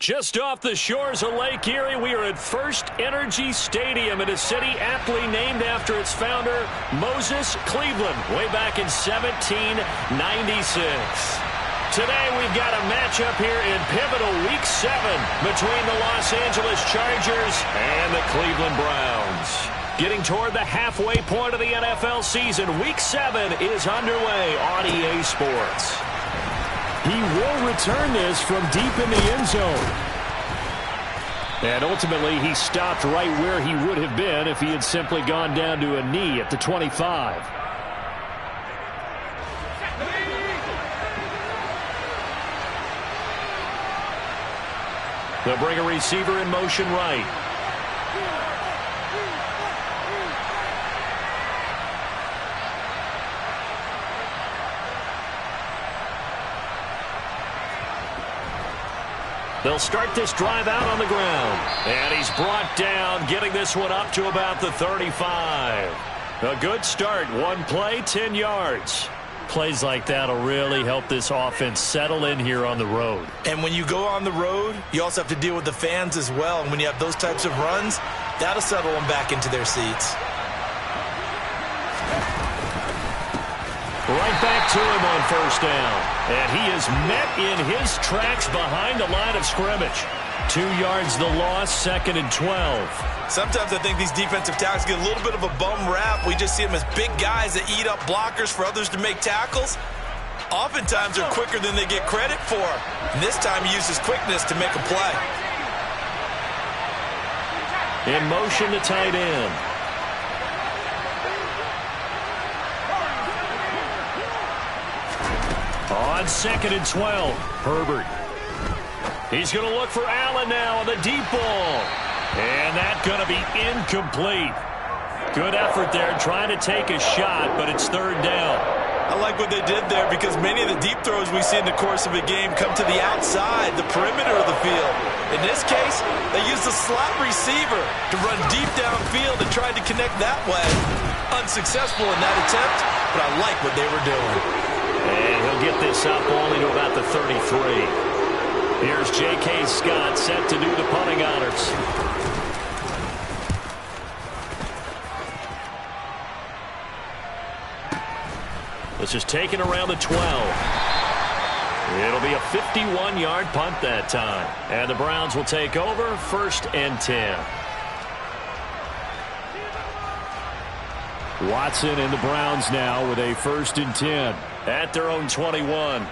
Just off the shores of Lake Erie, we are at First Energy Stadium in a city aptly named after its founder, Moses Cleveland, way back in 1796. Today we've got a matchup here in pivotal Week 7 between the Los Angeles Chargers and the Cleveland Browns. Getting toward the halfway point of the NFL season, Week 7 is underway on EA Sports. He will return this from deep in the end zone. And ultimately, he stopped right where he would have been if he had simply gone down to a knee at the 25. They'll bring a receiver in motion right. They'll start this drive out on the ground. And he's brought down, getting this one up to about the 35. A good start. One play, 10 yards. Plays like that will really help this offense settle in here on the road. And when you go on the road, you also have to deal with the fans as well. And when you have those types of runs, that'll settle them back into their seats. Right back to him on first down. And he is met in his tracks behind the line of scrimmage. 2 yards the loss, 2nd and 12. Sometimes I think these defensive tackles get a little bit of a bum rap. We just see them as big guys that eat up blockers for others to make tackles. Oftentimes they're quicker than they get credit for. And this time he uses quickness to make a play. In motion to tight end. On 2nd and 12, Herbert. He's going to look for Allen now on the deep ball. And that's going to be incomplete. Good effort there trying to take a shot, but it's 3rd down. I like what they did there because many of the deep throws we see in the course of a game come to the outside, the perimeter of the field. In this case, they used the slot receiver to run deep downfield and tried to connect that way. Unsuccessful in that attempt, but I like what they were doing. And he'll get this up only to about the 33. Here's J.K. Scott set to do the punting honors. This is taken around the 12. It'll be a 51-yard punt that time. And the Browns will take over 1st and 10. Watson and the Browns now with a 1st and 10 at their own 21.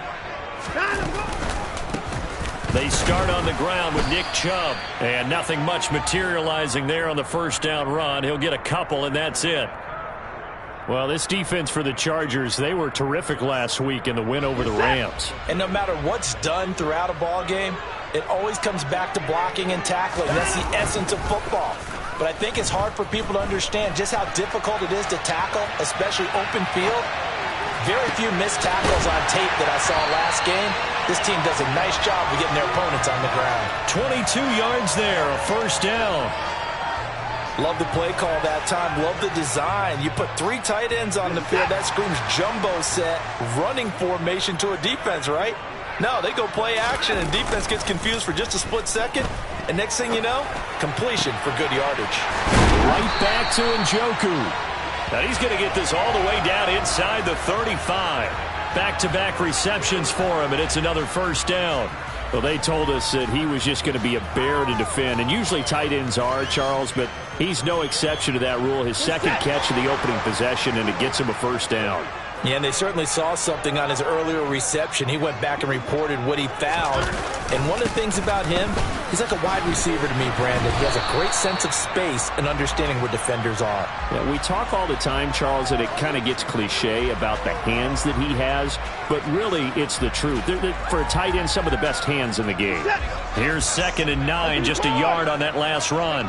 They start on the ground with Nick Chubb. And nothing much materializing there on the first down run. He'll get a couple, and that's it. Well, this defense for the Chargers, they were terrific last week in the win over the Rams. And no matter what's done throughout a ball game, it always comes back to blocking and tackling. That's the essence of football. But I think it's hard for people to understand just how difficult it is to tackle, especially open field. Very few missed tackles on tape that I saw last game. This team does a nice job of getting their opponents on the ground. 22 yards there, a 1st down. Love the play call that time. Love the design. You put 3 tight ends on the field. That screams jumbo set, running formation to a defense, right? No, they go play action, and defense gets confused for just a split second. And next thing you know, completion for good yardage. Right back to Njoku. Now he's going to get this all the way down inside the 35. Back-to-back receptions for him, and it's another 1st down. Well, they told us that he was just going to be a bear to defend, and usually tight ends are, Charles, but he's no exception to that rule. His 2nd catch of the opening possession, and it gets him a 1st down. Yeah, and they certainly saw something on his earlier reception. He went back and reported what he found. And one of the things about him, he's like a wide receiver to me, Brandon. He has a great sense of space and understanding where defenders are. Yeah, we talk all the time, Charles, and it kind of gets cliche about the hands that he has, but really it's the truth. They're, for a tight end, some of the best hands in the game. Here's 2nd and 9, just a yard on that last run.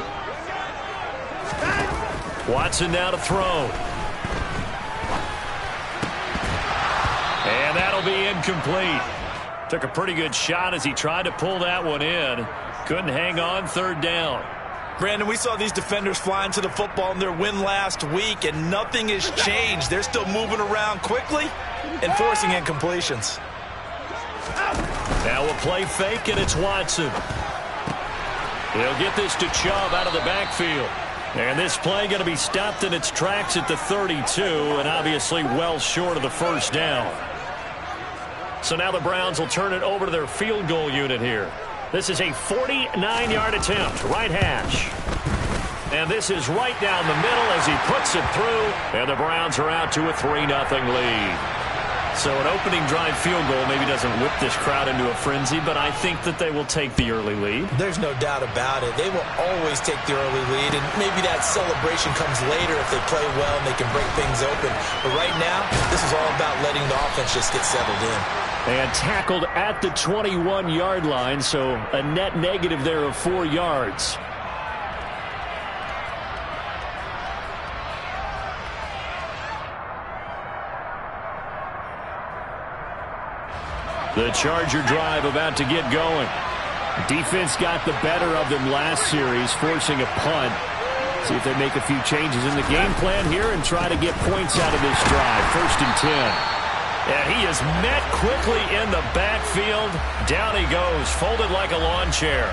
Watson now to throw. And that'll be incomplete. Took a pretty good shot as he tried to pull that one in. Couldn't hang on, 3rd down. Brandon, we saw these defenders flying to the football in their win last week, and nothing has changed. They're still moving around quickly and forcing incompletions. Now we'll play fake, and it's Watson. He'll get this to Chubb out of the backfield. And this play going to be stopped in its tracks at the 32, and obviously well short of the first down. So now the Browns will turn it over to their field goal unit here. This is a 49-yard attempt, right hash. And this is right down the middle as he puts it through, and the Browns are out to a 3-0 lead. So an opening drive field goal maybe doesn't whip this crowd into a frenzy, but I think that they will take the early lead. There's no doubt about it. They will always take the early lead, and maybe that celebration comes later if they play well and they can break things open. But right now, this is all about letting the offense just get settled in. And tackled at the 21-yard line, so a net negative there of 4 yards. The Charger drive about to get going. Defense got the better of them last series, forcing a punt. See if they make a few changes in the game plan here and try to get points out of this drive. 1st and 10. And he is met quickly in the backfield. Down he goes, folded like a lawn chair.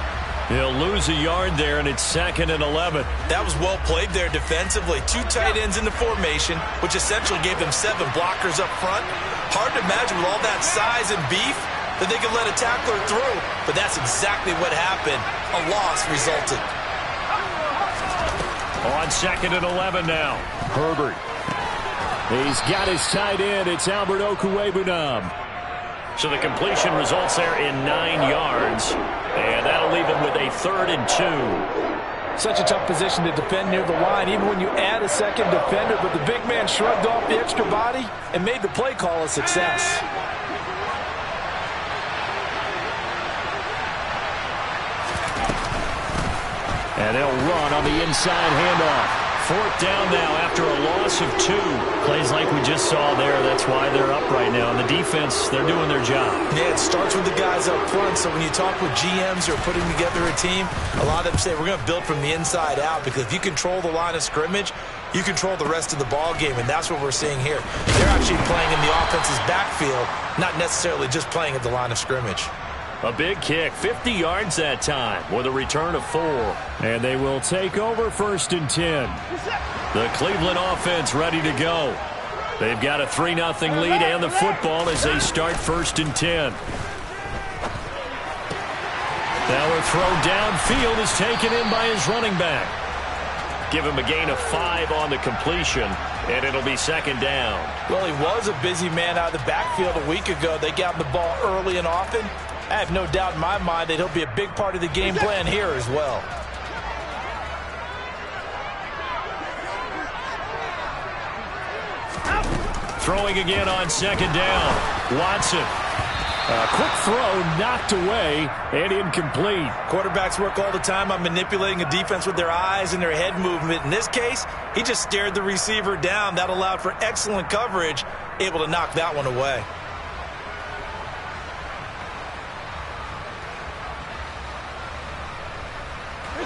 He'll lose a yard there, and it's 2nd and 11. That was well played there defensively. 2 tight ends in the formation, which essentially gave them 7 blockers up front. Hard to imagine with all that size and beef that they could let a tackler through, but that's exactly what happened. A loss resulted. On 2nd and 11 now. Herbert. He's got his tight end. It's Albert Okwuegbunam. So the completion results there in 9 yards, and that'll leave him with a 3rd and 2. Such a tough position to defend near the line, even when you add a second defender, but the big man shrugged off the extra body and made the play call a success. And they'll run on the inside handoff. 4th down now after a loss of 2. Plays like we just saw there. That's why they're up right now. And the defense, they're doing their job. Yeah, it starts with the guys up front. So when you talk with GMs who are putting together a team, a lot of them say we're going to build from the inside out, because if you control the line of scrimmage, you control the rest of the ball game, and that's what we're seeing here. They're actually playing in the offense's backfield, not necessarily just playing at the line of scrimmage. A big kick, 50 yards that time, with a return of 4. And they will take over 1st and 10. The Cleveland offense ready to go. They've got a 3-0 lead and the football as they start 1st and 10. Now a throw downfield is taken in by his running back. Give him a gain of 5 on the completion, and it'll be 2nd down. Well, he was a busy man out of the backfield a week ago. They got him the ball early and often. I have no doubt in my mind that he'll be a big part of the game plan here as well. Throwing again on 2nd down. Watson. A quick throw knocked away and incomplete. Quarterbacks work all the time on manipulating a defense with their eyes and their head movement. In this case, he just stared the receiver down. That allowed for excellent coverage, able to knock that one away.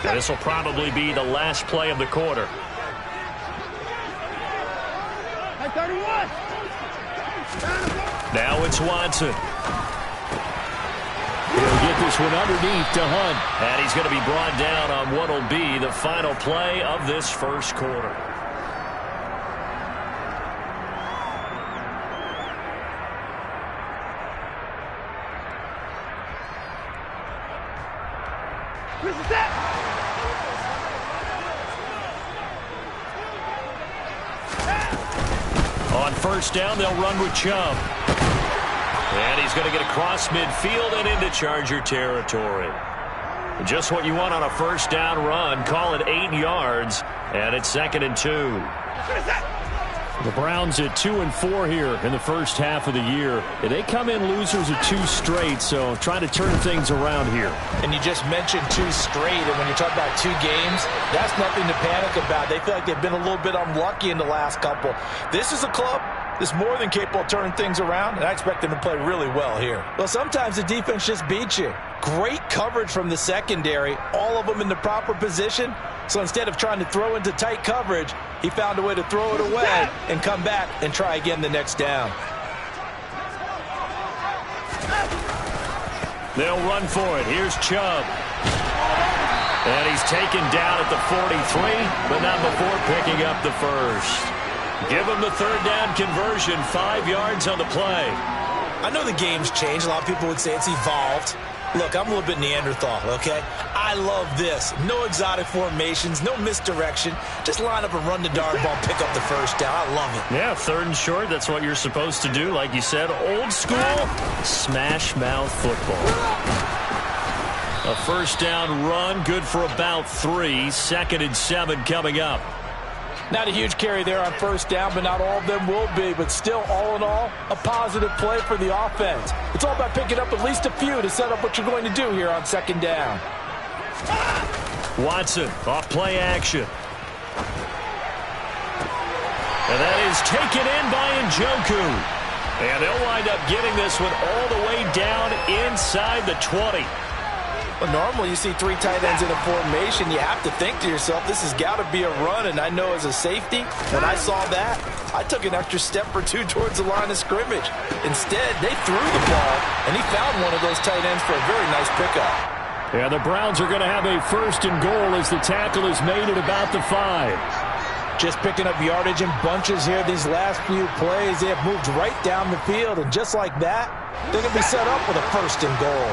And this will probably be the last play of the quarter. 31. Now it's Watson. He'll get this one underneath to Hunt. And he's going to be brought down on what will be the final play of this first quarter. On 1st down, they'll run with Chubb. And he's going to get across midfield and into Charger territory. Just what you want on a 1st down run. Call it 8 yards, and it's 2nd and 2. The Browns at 2-4 here in the first half of the year. And they come in losers of 2 straight, so trying to turn things around here. And you just mentioned 2 straight, and when you talk about 2 games, that's nothing to panic about. They feel like they've been a little bit unlucky in the last couple. This is a club that's more than capable of turning things around, and I expect them to play really well here. Well, sometimes the defense just beats you. Great coverage from the secondary, all of them in the proper position. So instead of trying to throw into tight coverage, he found a way to throw it away and come back and try again the next down. They'll run for it. Here's Chubb. And he's taken down at the 43, but not before picking up the first. Give him the third down conversion, 5 yards on the play. I know the game's changed. A lot of people would say it's evolved. Look, I'm a little bit Neanderthal, okay? I love this. No exotic formations, no misdirection. Just line up and run the darn ball, pick up the first down. I love it. Yeah, 3rd and short, that's what you're supposed to do. Like you said, old school, smash mouth football. A first down run, good for about 3. 2nd and 7 coming up. Not a huge carry there on first down, but not all of them will be. But still, all in all, a positive play for the offense. It's all about picking up at least a few to set up what you're going to do here on 2nd down. Watson, off play action. And that is taken in by Njoku. And they'll wind up getting this one all the way down inside the 20. Well, normally you see 3 tight ends in a formation. You have to think to yourself, this has got to be a run. And I know as a safety, when I saw that, I took an extra step or 2 towards the line of scrimmage. Instead, they threw the ball, and he found one of those tight ends for a very nice pickup. Yeah, the Browns are going to have a 1st and goal as the tackle is made at about the 5. Just picking up yardage in bunches here these last few plays. They have moved right down the field, and just like that, they're going to be set up with a 1st and goal.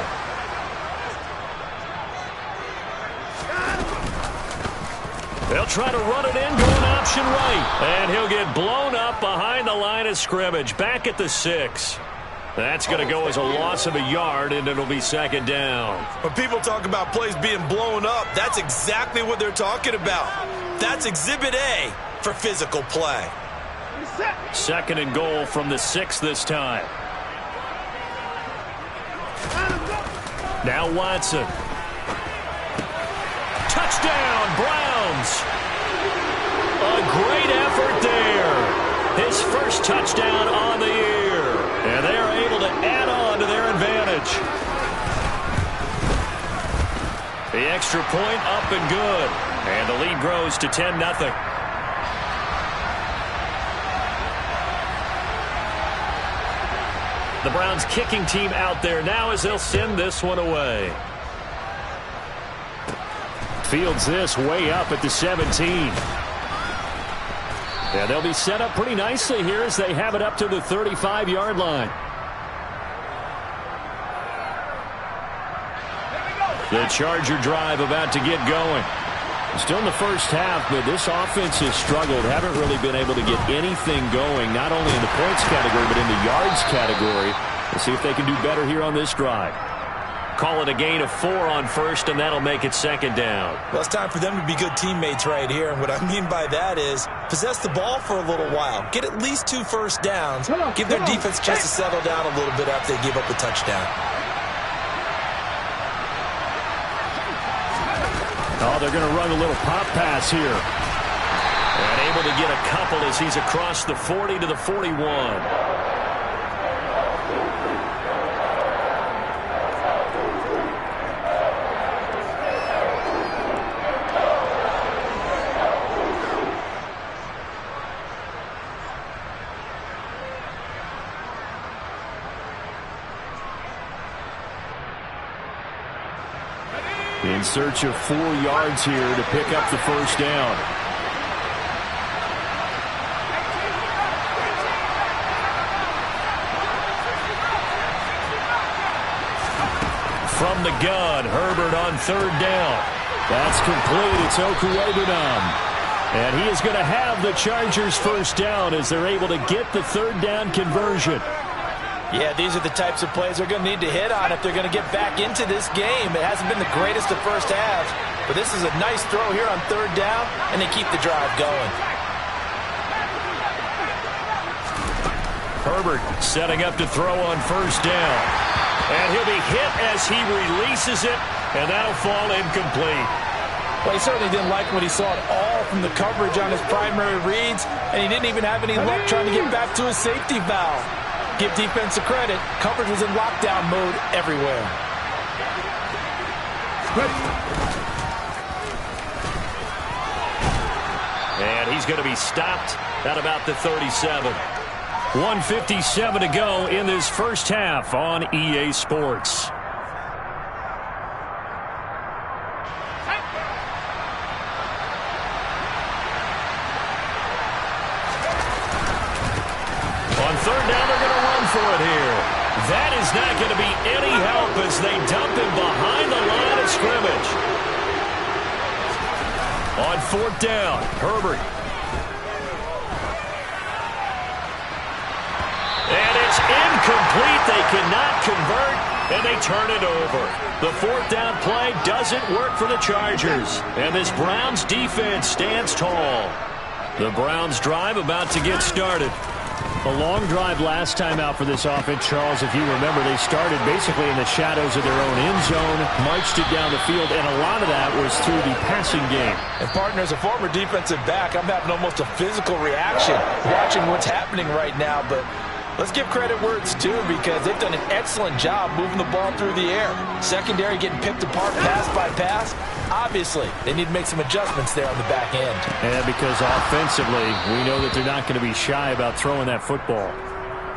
They'll try to run it in, going option right. And he'll get blown up behind the line of scrimmage, back at the 6. That's going to go as a loss of a yard, and it'll be 2nd down. When people talk about plays being blown up, that's exactly what they're talking about. That's Exhibit A for physical play. 2nd and goal from the 6 this time. Now Watson. Touchdown, Browns. A great effort there. His first touchdown on the year. And they are able to add on to their advantage. The extra point up and good. And the lead grows to 10-0. The Browns kicking team out there now as they'll send this one away. Fields this way up at the 17. Yeah, they'll be set up pretty nicely here as they have it up to the 35-yard line. The Charger drive about to get going. Still in the first half, but this offense has struggled. Haven't really been able to get anything going, not only in the points category, but in the yards category. We'll see if they can do better here on this drive. Call it a gain of 4 on first, and that'll make it 2nd down. Well, it's time for them to be good teammates right here. And what I mean by that is possess the ball for a little while. Get at least 2 first downs. Give their defense a chance to settle down a little bit after they give up the touchdown. Oh, they're going to run a little pop pass here. And able to get a couple as he's across the 40 to the 41. In search of 4 yards here to pick up the first down. From the gun, Herbert on 3rd down. That's complete. It's Okuwebunam. And he is going to have the Chargers first down as they're able to get the 3rd down conversion. Yeah, these are the types of plays they're going to need to hit on if they're going to get back into this game. It hasn't been the greatest of first halves, but this is a nice throw here on 3rd down, and they keep the drive going. Herbert setting up to throw on 1st down. And he'll be hit as he releases it, and that'll fall incomplete. Well, he certainly didn't like what he saw at all from the coverage on his primary reads, and he didn't even have any luck trying to get back to his safety valve. Give defense a credit. Coverage was in lockdown mode everywhere. And he's going to be stopped at about the 37. 1:57 to go in this first half on EA Sports. third down, they're going to run for it here. That is not going to be any help as they dump him behind the line of scrimmage. On fourth down, Herbert. And it's incomplete. They cannot convert, and they turn it over. The fourth down play doesn't work for the Chargers, and this Browns defense stands tall. The Browns drive about to get started. A long drive last time out for this offense, Charles. If you remember, they started basically in the shadows of their own end zone, marched it down the field, and a lot of that was through the passing game. And, partner, as a former defensive back, I'm having almost a physical reaction watching what's happening right now, but let's give credit where it's due because they've done an excellent job moving the ball through the air. Secondary getting picked apart pass by pass. Obviously, they need to make some adjustments there on the back end. Yeah, because offensively, we know that they're not going to be shy about throwing that football.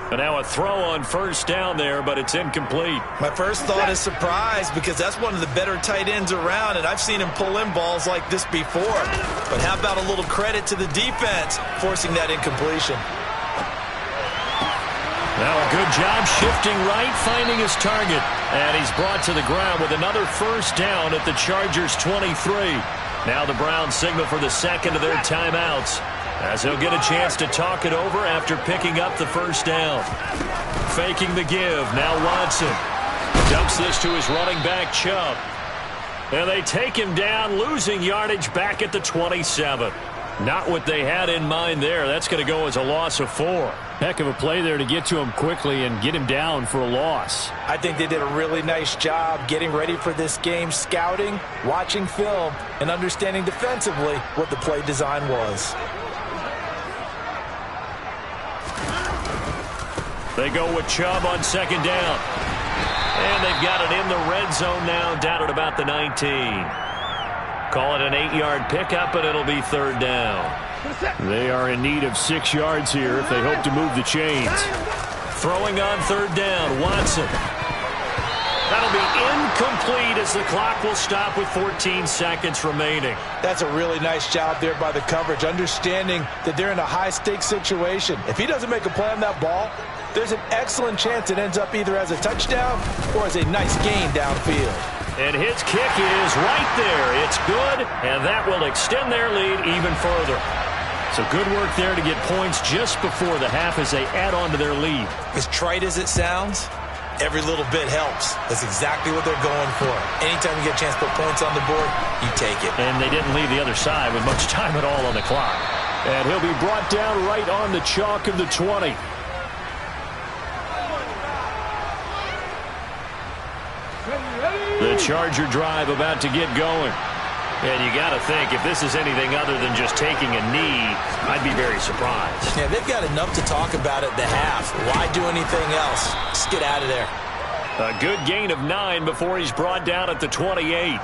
And now a throw on first down there, but it's incomplete. My first thought is surprise because that's one of the better tight ends around, and I've seen him pull in balls like this before. But how about a little credit to the defense forcing that incompletion? Now a good job shifting right, finding his target. And he's brought to the ground with another first down at the Chargers' 23. Now the Browns signal for the second of their timeouts, as he'll get a chance to talk it over after picking up the first down. Faking the give, now Watson. Dumps this to his running back, Chubb. And they take him down, losing yardage back at the 27. Not what they had in mind there. That's going to go as a loss of 4. Heck of a play there to get to him quickly and get him down for a loss. I think they did a really nice job getting ready for this game, scouting, watching film, and understanding defensively what the play design was. They go with Chubb on second down. And they've got it in the red zone now, down at about the 19. Call it an 8-yard pickup, and it'll be third down. They are in need of 6 yards here if they hope to move the chains. Throwing on third down, Watson. That'll be incomplete as the clock will stop with 14 seconds remaining. That's a really nice job there by the coverage, understanding that they're in a high-stakes situation. If he doesn't make a play on that ball, there's an excellent chance it ends up either as a touchdown or as a nice gain downfield. And his kick is right there. It's good, and that will extend their lead even further. So good work there to get points just before the half as they add on to their lead. As trite as it sounds, every little bit helps. That's exactly what they're going for. Anytime you get a chance to put points on the board, you take it. And they didn't leave the other side with much time at all on the clock. And he'll be brought down right on the chalk of the 20. The Charger drive about to get going. And you got to think, if this is anything other than just taking a knee, I'd be very surprised. Yeah, they've got enough to talk about at the half. Why do anything else? Just get out of there. A good gain of 9 before he's brought down at the 28.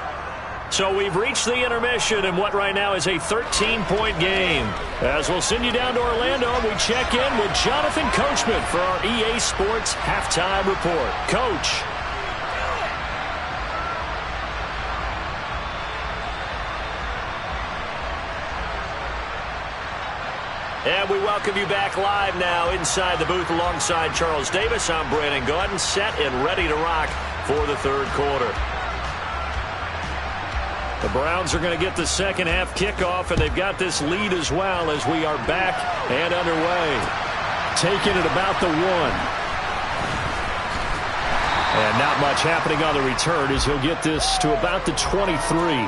So we've reached the intermission in what right now is a 13-point game. As we'll send you down to Orlando, we check in with Jonathan Coachman for our EA Sports Halftime Report. Coach. And we welcome you back live now inside the booth alongside Charles Davis. I'm Brandon Gordon, set and ready to rock for the third quarter. The Browns are going to get the second half kickoff, and they've got this lead as well as we are back and underway. Taking it about the 1. And not much happening on the return as he'll get this to about the 23.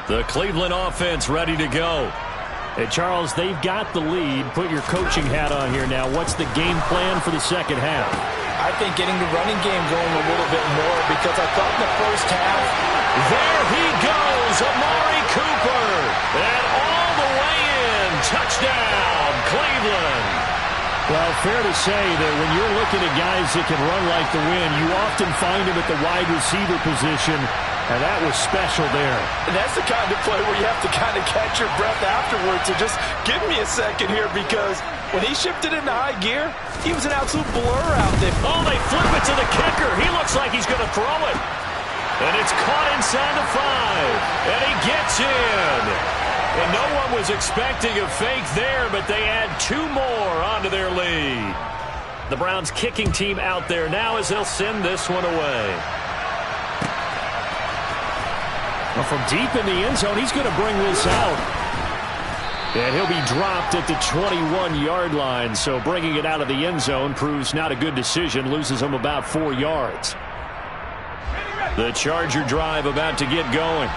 The Cleveland offense ready to go. Hey, Charles, they've got the lead. Put your coaching hat on here now. What's the game plan for the second half? I think getting the running game going a little bit more because I thought in the first half. There he goes, Amari Cooper. And all the way in. Touchdown, Cleveland. Well, fair to say that when you're looking at guys that can run like the wind, you often find them at the wide receiver position. And that was special there. And that's the kind of play where you have to kind of catch your breath afterwards. So just give me a second here, because when he shifted into high gear, he was an absolute blur out there. Oh, they flip it to the kicker. He looks like he's going to throw it. And it's caught inside the 5. And he gets in. And no one was expecting a fake there, but they add 2 more onto their lead. The Browns kicking team out there now as they'll send this one away. Well, from deep in the end zone, he's going to bring this out. And he'll be dropped at the 21-yard line. So bringing it out of the end zone proves not a good decision. Loses him about 4 yards. The Charger drive about to get going.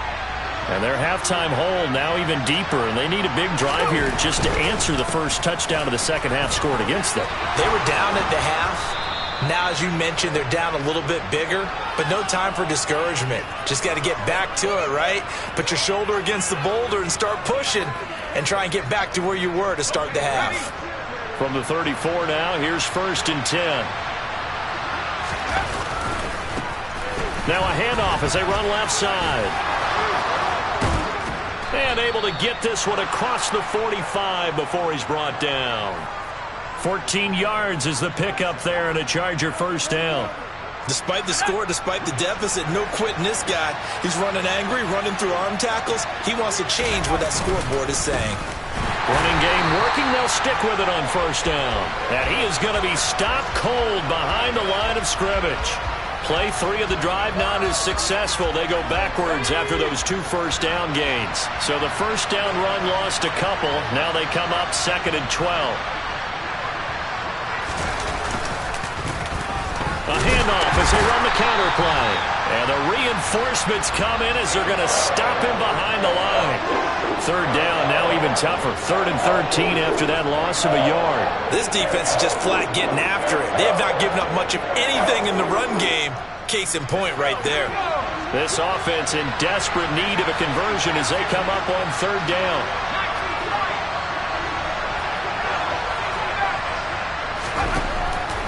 And their halftime hole now even deeper. And they need a big drive here just to answer the first touchdown of the second half scored against them. They were down at the half. Now, as you mentioned, they're down a little bit bigger, but no time for discouragement. Just got to get back to it, right? Put your shoulder against the boulder and start pushing and try and get back to where you were to start the half. From the 34 now, here's 1st and 10. Now a handoff as they run left side. And able to get this one across the 45 before he's brought down. 14 yards is the pickup there and a Charger first down. Despite the score, despite the deficit, no quitting this guy. He's running angry, running through arm tackles. He wants to change what that scoreboard is saying. Running game working. They'll stick with it on first down. And he is going to be stopped cold behind the line of scrimmage. Play 3 of the drive not as successful. They go backwards after those 2 first down gains. So the first down run lost a couple. Now they come up 2nd and 12. A handoff as they run the counter play. And the reinforcements come in as they're going to stop him behind the line. 3rd down, now even tougher. 3rd and 13 after that loss of a yard. This defense is just flat getting after it. They have not given up much of anything in the run game. Case in point right there. This offense in desperate need of a conversion as they come up on 3rd down.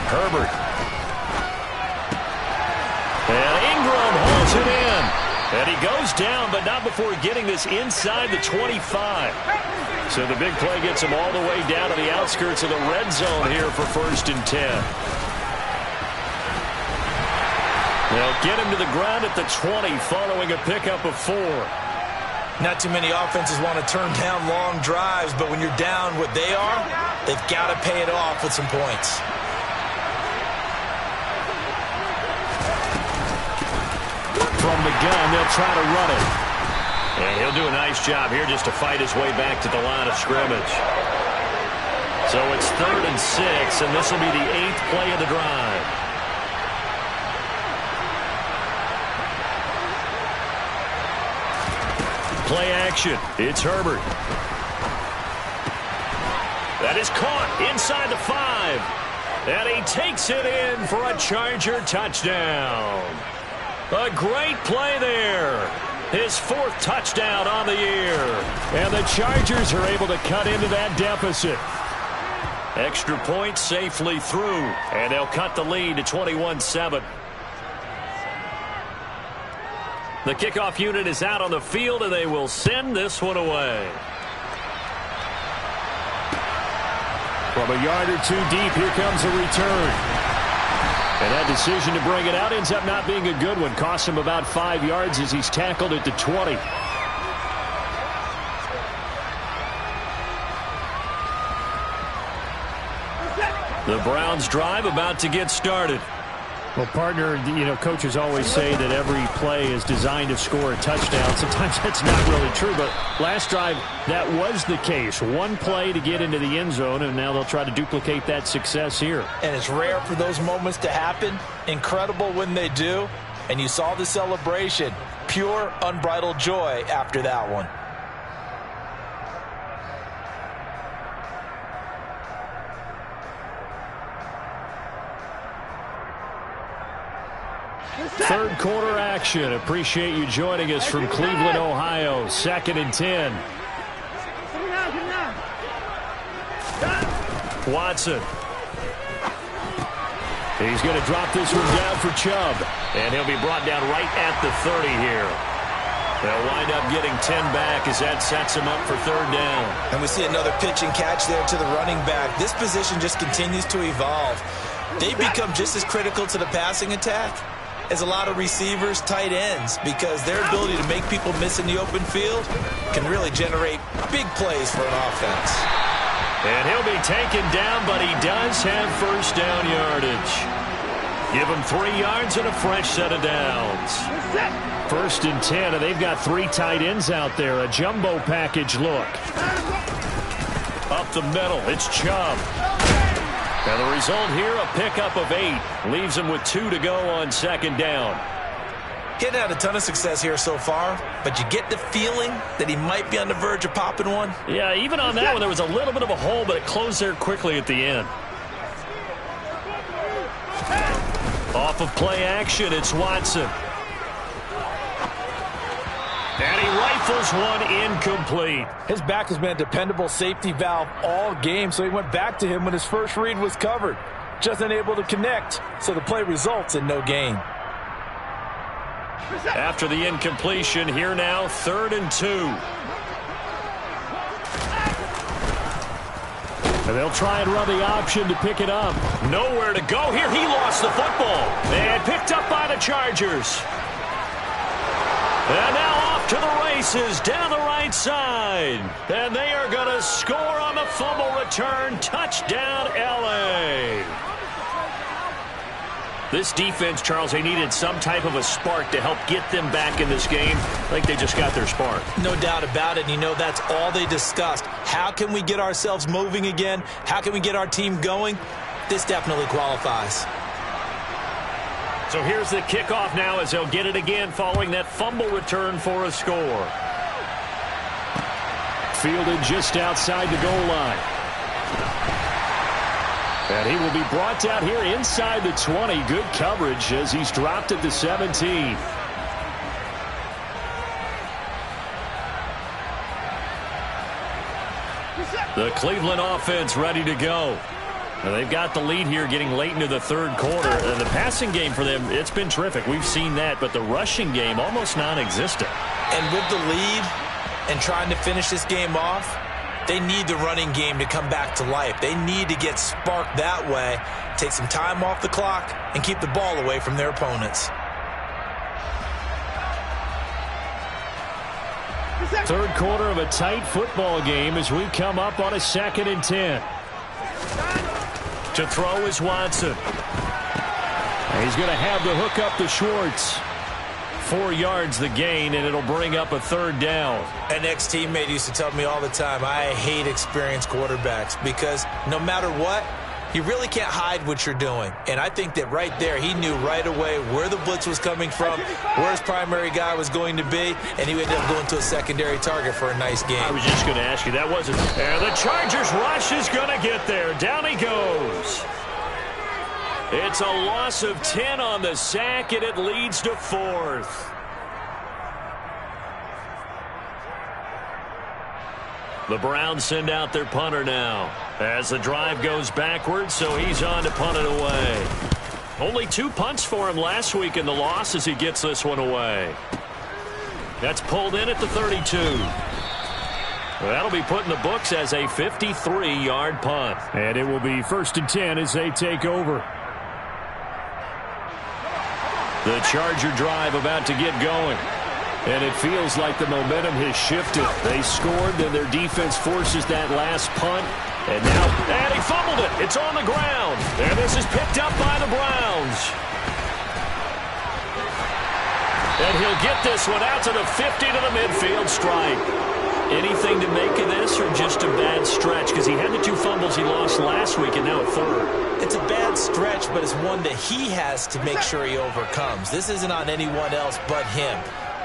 Herbert. And Ingram hauls it in. And he goes down, but not before getting this inside the 25. So the big play gets him all the way down to the outskirts of the red zone here for 1st and 10. They'll get him to the ground at the 20 following a pickup of 4. Not too many offenses want to turn down long drives, but when you're down what they are, they've got to pay it off with some points. From the gun, they'll try to run it. And he'll do a nice job here just to fight his way back to the line of scrimmage. So it's 3rd and 6, and this will be the 8th play of the drive. Play action. It's Herbert. That is caught inside the 5. And he takes it in for a Charger touchdown. A great play there. His 4th touchdown on the year. And the Chargers are able to cut into that deficit. Extra point safely through. And they'll cut the lead to 21-7. The kickoff unit is out on the field, and they will send this one away. From a yard or 2 deep, here comes a return. And that decision to bring it out ends up not being a good one. Costs him about 5 yards as he's tackled at the 20. The Browns drive about to get started. Well, partner, coaches always say that every play is designed to score a touchdown. Sometimes that's not really true, but last drive, that was the case. 1 play to get into the end zone, and now they'll try to duplicate that success here. And it's rare for those moments to happen. Incredible when they do. And you saw the celebration. Pure, unbridled joy after that one. Third quarter action. Appreciate you joining us from Cleveland, Ohio. 2nd and 10. Watson. He's going to drop this one down for Chubb. And he'll be brought down right at the 30 here. They'll wind up getting 10 back as that sets him up for third down. And we see another pitch and catch there to the running back. This position just continues to evolve. They become just as critical to the passing attack as a lot of receivers, tight ends, because their ability to make people miss in the open field can really generate big plays for an offense. And he'll be taken down, but he does have first down yardage. Give him 3 yards and a fresh set of downs. 1st and 10, and they've got 3 tight ends out there. A jumbo package look. Up the middle, it's Chubb. And the result here, a pickup of 8. Leaves him with 2 to go on 2nd down. Getting had a ton of success here so far, but you get the feeling that he might be on the verge of popping one. Yeah, even on that one, there was a little bit of a hole, but it closed there quickly at the end. Off of play action, it's Watson. And he rifles one incomplete. His back has been a dependable safety valve all game, so he went back to him when his first read was covered. Just unable to connect, so the play results in no gain. After the incompletion, here now, 3rd and 2. And they'll try and run the option to pick it up. Nowhere to go here. He lost the football. And picked up by the Chargers. And now off to the races down the right side. And they are going to score on the fumble return. Touchdown, L.A. This defense, Charles, they needed some type of a spark to help get them back in this game. I think they just got their spark. No doubt about it. You know, that's all they discussed. How can we get ourselves moving again? How can we get our team going? This definitely qualifies. So here's the kickoff now as they'll get it again following that fumble return for a score. Fielded just outside the goal line. And he will be brought down here inside the 20. Good coverage as he's dropped at the 17. The Cleveland offense ready to go. Now they've got the lead here getting late into the 3rd quarter. The passing game for them, it's been terrific. We've seen that, but the rushing game almost non-existent. And with the lead and trying to finish this game off, they need the running game to come back to life. They need to get sparked that way, take some time off the clock, and keep the ball away from their opponents. 3rd quarter of a tight football game as we come up on a 2nd and 10. To throw is Watson. He's going to have the hook up to Schwartz. 4 yards the gain, and it'll bring up a 3rd down. An ex-teammate used to tell me all the time, I hate experienced quarterbacks because no matter what, you really can't hide what you're doing. And I think that right there, he knew right away where the blitz was coming from, where his primary guy was going to be, and he ended up going to a secondary target for a nice game. I was just going to ask you, that wasn't. And the Chargers rush is going to get there. Down he goes. It's a loss of 10 on the sack, and it leads to 4th. The Browns send out their punter now as the drive goes backwards, so he's on to punt it away. Only 2 punts for him last week in the loss as he gets this one away. That's pulled in at the 32. That'll be put in the books as a 53-yard punt. And it will be 1st and 10 as they take over. The Charger drive about to get going. And it feels like the momentum has shifted. They scored, then their defense forces that last punt. And he fumbled it. It's on the ground. And this is picked up by the Browns. And he'll get this one out to the 50 to the midfield stripe. Anything to make of this or just a bad stretch? Because he had the 2 fumbles he lost last week and now a 3rd. It's a bad stretch, but it's one that he has to make sure he overcomes. This isn't on anyone else but him.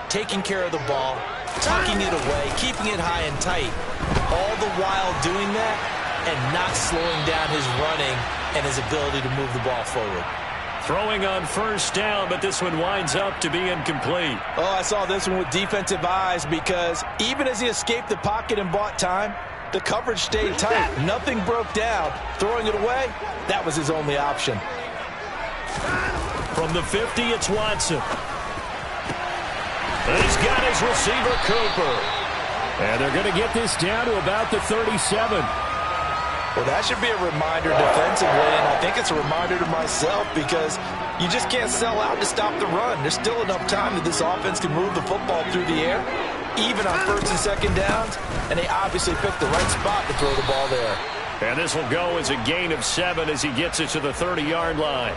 Taking care of the ball, tucking it away, keeping it high and tight, all the while doing that and not slowing down his running and his ability to move the ball forward. Throwing on 1st down, but this one winds up to be incomplete. Oh, I saw this one with defensive eyes because even as he escaped the pocket and bought time, the coverage stayed tight. Nothing broke down. Throwing it away, that was his only option. From the 50, it's Watson. And he's got his receiver, Cooper. And they're going to get this down to about the 37. Well, that should be a reminder defensively, and I think it's a reminder to myself because you just can't sell out to stop the run. There's still enough time that this offense can move the football through the air, even on first and second downs, and they obviously picked the right spot to throw the ball there. And this will go as a gain of 7 as he gets it to the 30-yard line.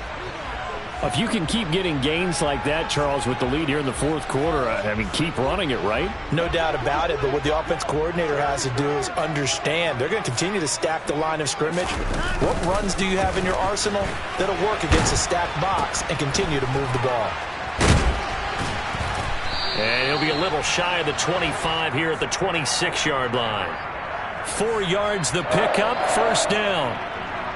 If you can keep getting gains like that, Charles, with the lead here in the fourth quarter, I mean, keep running it, right? No doubt about it, but what the offense coordinator has to do is understand. They're going to continue to stack the line of scrimmage. What runs do you have in your arsenal that'll work against a stacked box and continue to move the ball? And he'll be a little shy of the 25 here at the 26-yard line. 4 yards the pickup, first down.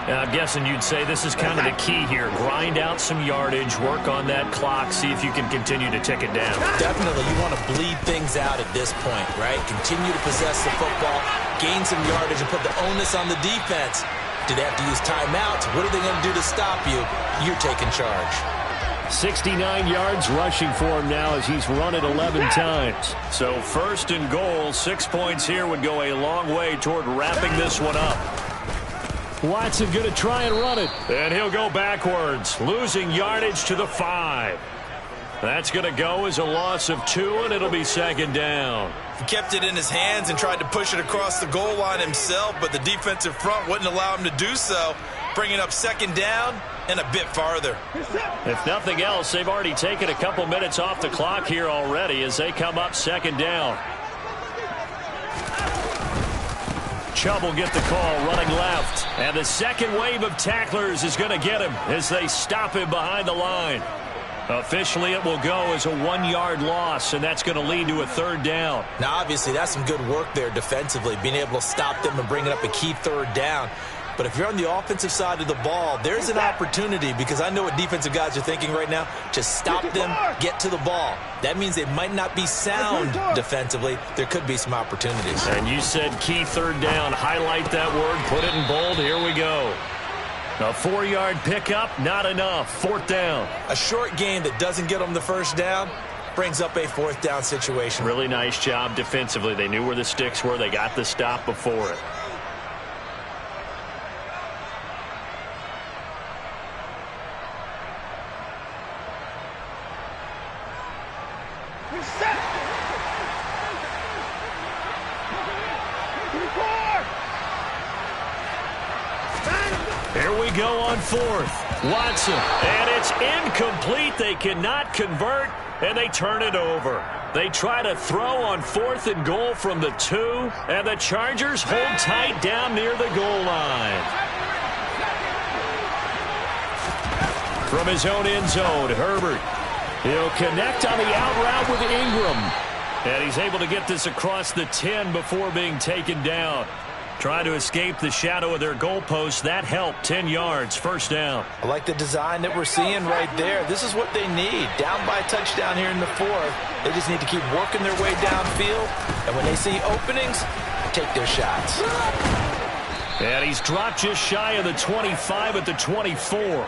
Now, I'm guessing you'd say this is kind of the key here. Grind out some yardage, work on that clock, see if you can continue to tick it down. Definitely, you want to bleed things out at this point, right? Continue to possess the football, gain some yardage, and put the onus on the defense. Do they have to use timeouts? What are they going to do to stop you? You're taking charge. 69 yards rushing for him now as he's run it 11 times. So first and goal, 6 points here would go a long way toward wrapping this one up. Watson going to try and run it. And he'll go backwards, losing yardage to the 5. That's going to go as a loss of 2, and it'll be second down. He kept it in his hands and tried to push it across the goal line himself, but the defensive front wouldn't allow him to do so, bringing up second down and a bit farther. If nothing else, they've already taken a couple minutes off the clock here already as they come up second down. Chubb will get the call running left. And the second wave of tacklers is going to get him as they stop him behind the line. Officially, it will go as a 1-yard loss, and that's going to lead to a third down. Now, obviously, that's some good work there defensively, being able to stop them and bringing up a key third down. But if you're on the offensive side of the ball, there's an opportunity because I know what defensive guys are thinking right now. Just stop them, get to the ball. That means they might not be sound defensively. There could be some opportunities. And you said key third down. Highlight that word. Put it in bold. Here we go. A 4-yard pickup, not enough. Fourth down. A short game that doesn't get them the first down brings up a fourth down situation. Really nice job defensively. They knew where the sticks were. They got the stop before it. Here we go on fourth. Watson, and it's incomplete. They cannot convert, and they turn it over. They try to throw on fourth and goal from the 2, and the Chargers hold tight down near the goal line. From his own end zone, Herbert. He'll connect on the out route with Ingram. And he's able to get this across the 10 before being taken down. Trying to escape the shadow of their goalpost. That helped. 10 yards, first down. I like the design that we're seeing right there. This is what they need. Down by a touchdown here in the fourth. They just need to keep working their way downfield. And when they see openings, take their shots. And he's dropped just shy of the 25 at the 24.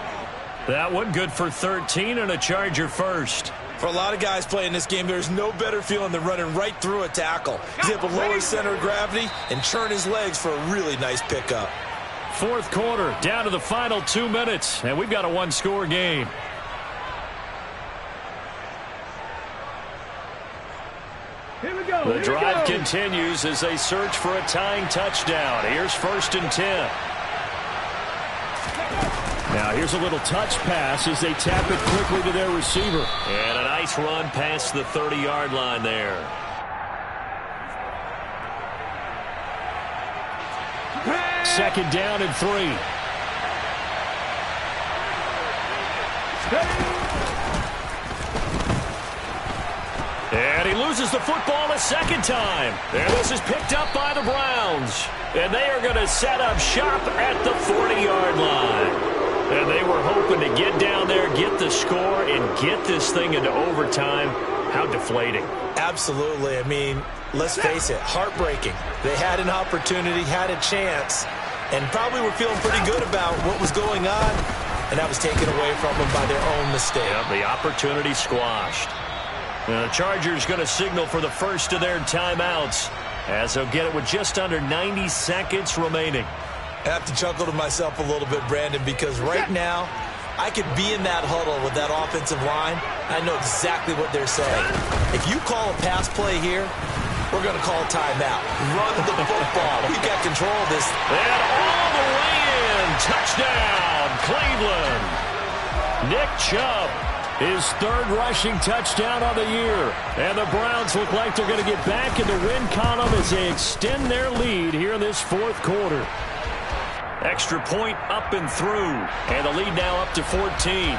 That one good for 13 and a Charger first. For a lot of guys playing this game, there's no better feeling than running right through a tackle. He's able to lower his center of gravity and churn his legs for a really nice pickup. Fourth quarter, down to the final 2 minutes, and we've got a one-score game. Here we go. The drive continues as they search for a tying touchdown. Here's first and 10. Now here's a little touch pass as they tap it quickly to their receiver. And a nice run past the 30-yard line there. Second down and 3. And he loses the football a second time. And this is picked up by the Browns. And they are going to set up shop at the 40-yard line. And they were hoping to get down there, get the score, and get this thing into overtime. How deflating. Absolutely. I mean, let's face it, heartbreaking. They had an opportunity, had a chance, and probably were feeling pretty good about what was going on. and that was taken away from them by their own mistake. Yep, the opportunity squashed. And the Chargers going to signal for the first of their timeouts as they'll get it with just under 90 seconds remaining. I have to chuckle to myself a little bit, Brandon, because right now I could be in that huddle with that offensive line. I know exactly what they're saying. If you call a pass play here, we're going to call a timeout. Run the football. We've got control of this. And all the way in. Touchdown, Cleveland. Nick Chubb, his third rushing touchdown of the year. And the Browns look like they're going to get back in the win column as they extend their lead here in this fourth quarter. Extra point up and through. And the lead now up to 14.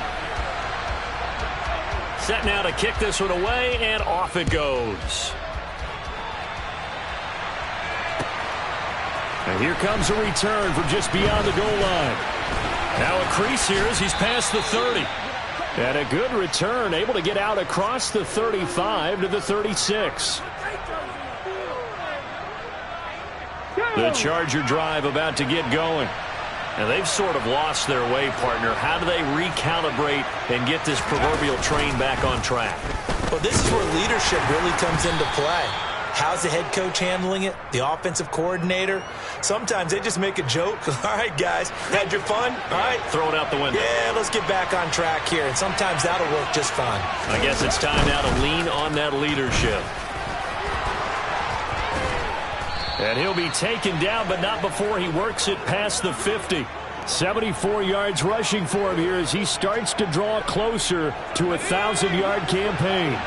Set now to kick this one away, and off it goes. And here comes a return from just beyond the goal line. Now a crease here as he's past the 30. And a good return, able to get out across the 35 to the 36. The Charger drive about to get going. And they've sort of lost their way, partner. How do they recalibrate and get this proverbial train back on track? Well, this is where leadership really comes into play. How's the head coach handling it? The offensive coordinator? Sometimes they just make a joke. All right, guys, had your fun? All right. Throw it out the window. Yeah, let's get back on track here. And sometimes that'll work just fine. I guess it's time now to lean on that leadership. And he'll be taken down, but not before he works it past the 50. 74 yards rushing for him here as he starts to draw closer to a 1,000-yard campaign.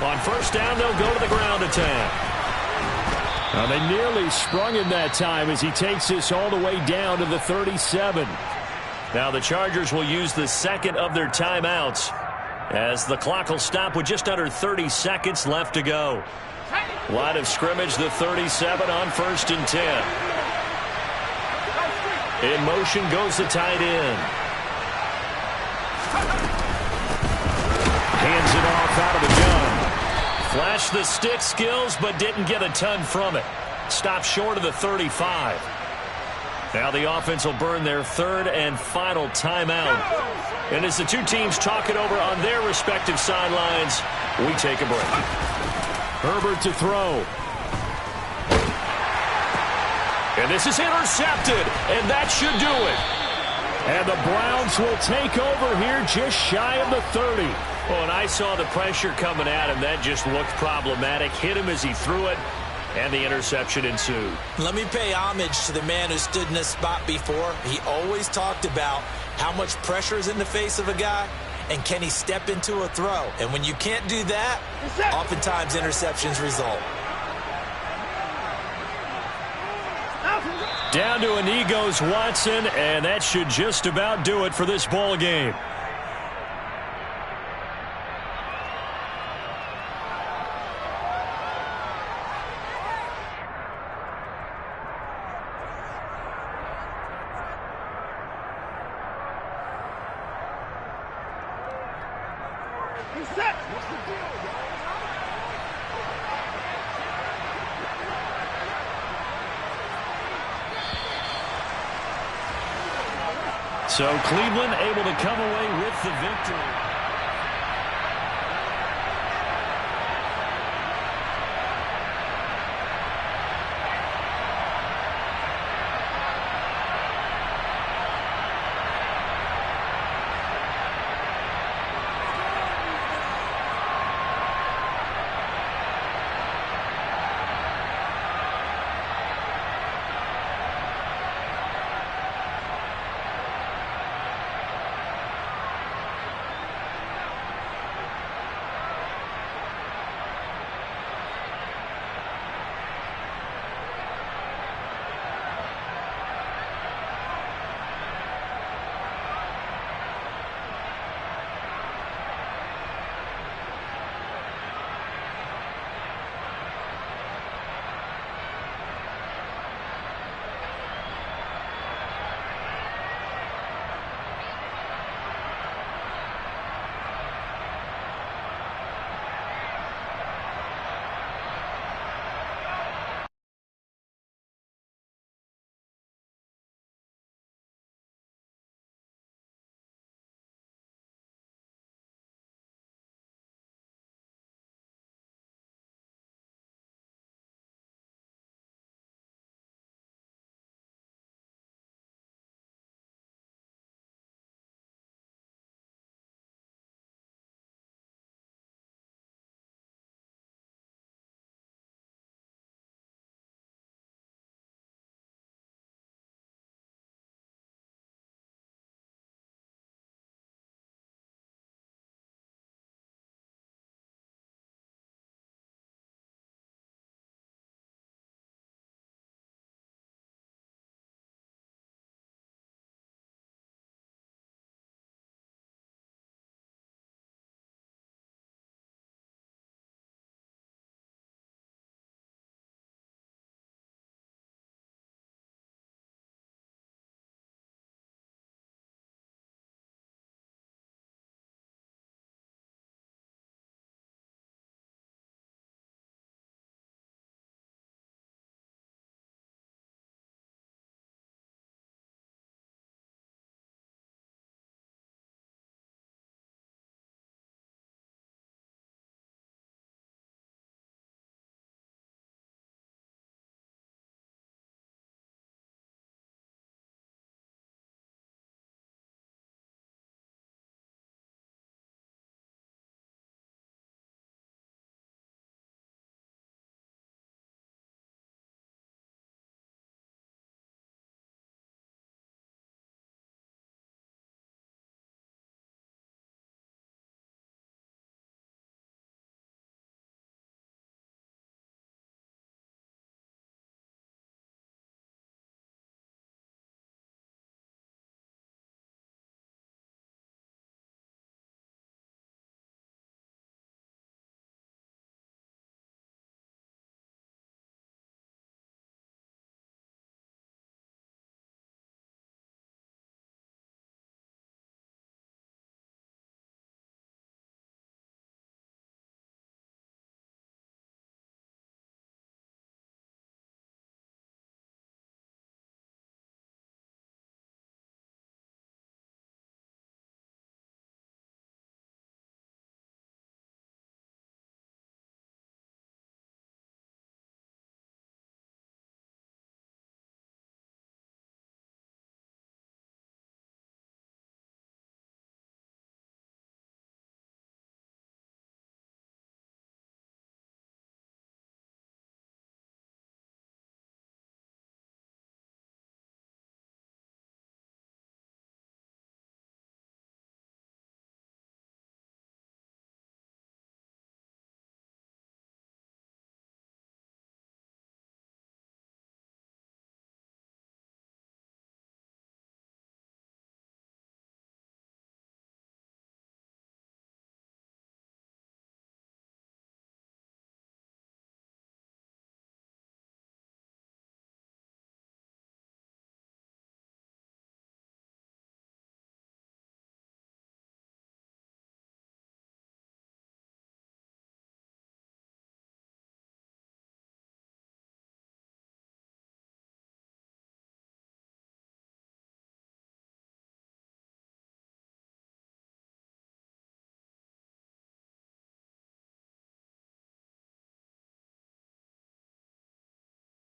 On first down, they'll go to the ground attack. Now they nearly sprung him that time as he takes this all the way down to the 37. Now the Chargers will use the second of their timeouts as the clock will stop with just under 30 seconds left to go. Line of scrimmage, the 37 on first and 10. In motion goes the tight end. Hands it off out of the gun. Flashed the stick skills, but didn't get a ton from it. Stopped short of the 35. Now the offense will burn their third and final timeout. And as the two teams talk it over on their respective sidelines, we take a break. Herbert to throw. And this is intercepted, and that should do it. And the Browns will take over here just shy of the 30. Oh, and I saw the pressure coming at him. That just looked problematic. Hit him as he threw it, and the interception ensued. Let me pay homage to the man who stood in this spot before. He always talked about how much pressure is in the face of a guy, and can he step into a throw? And when you can't do that, oftentimes interceptions result. Down to a knee goes Watson, and that should just about do it for this ball game. So Cleveland able to come away with the victory.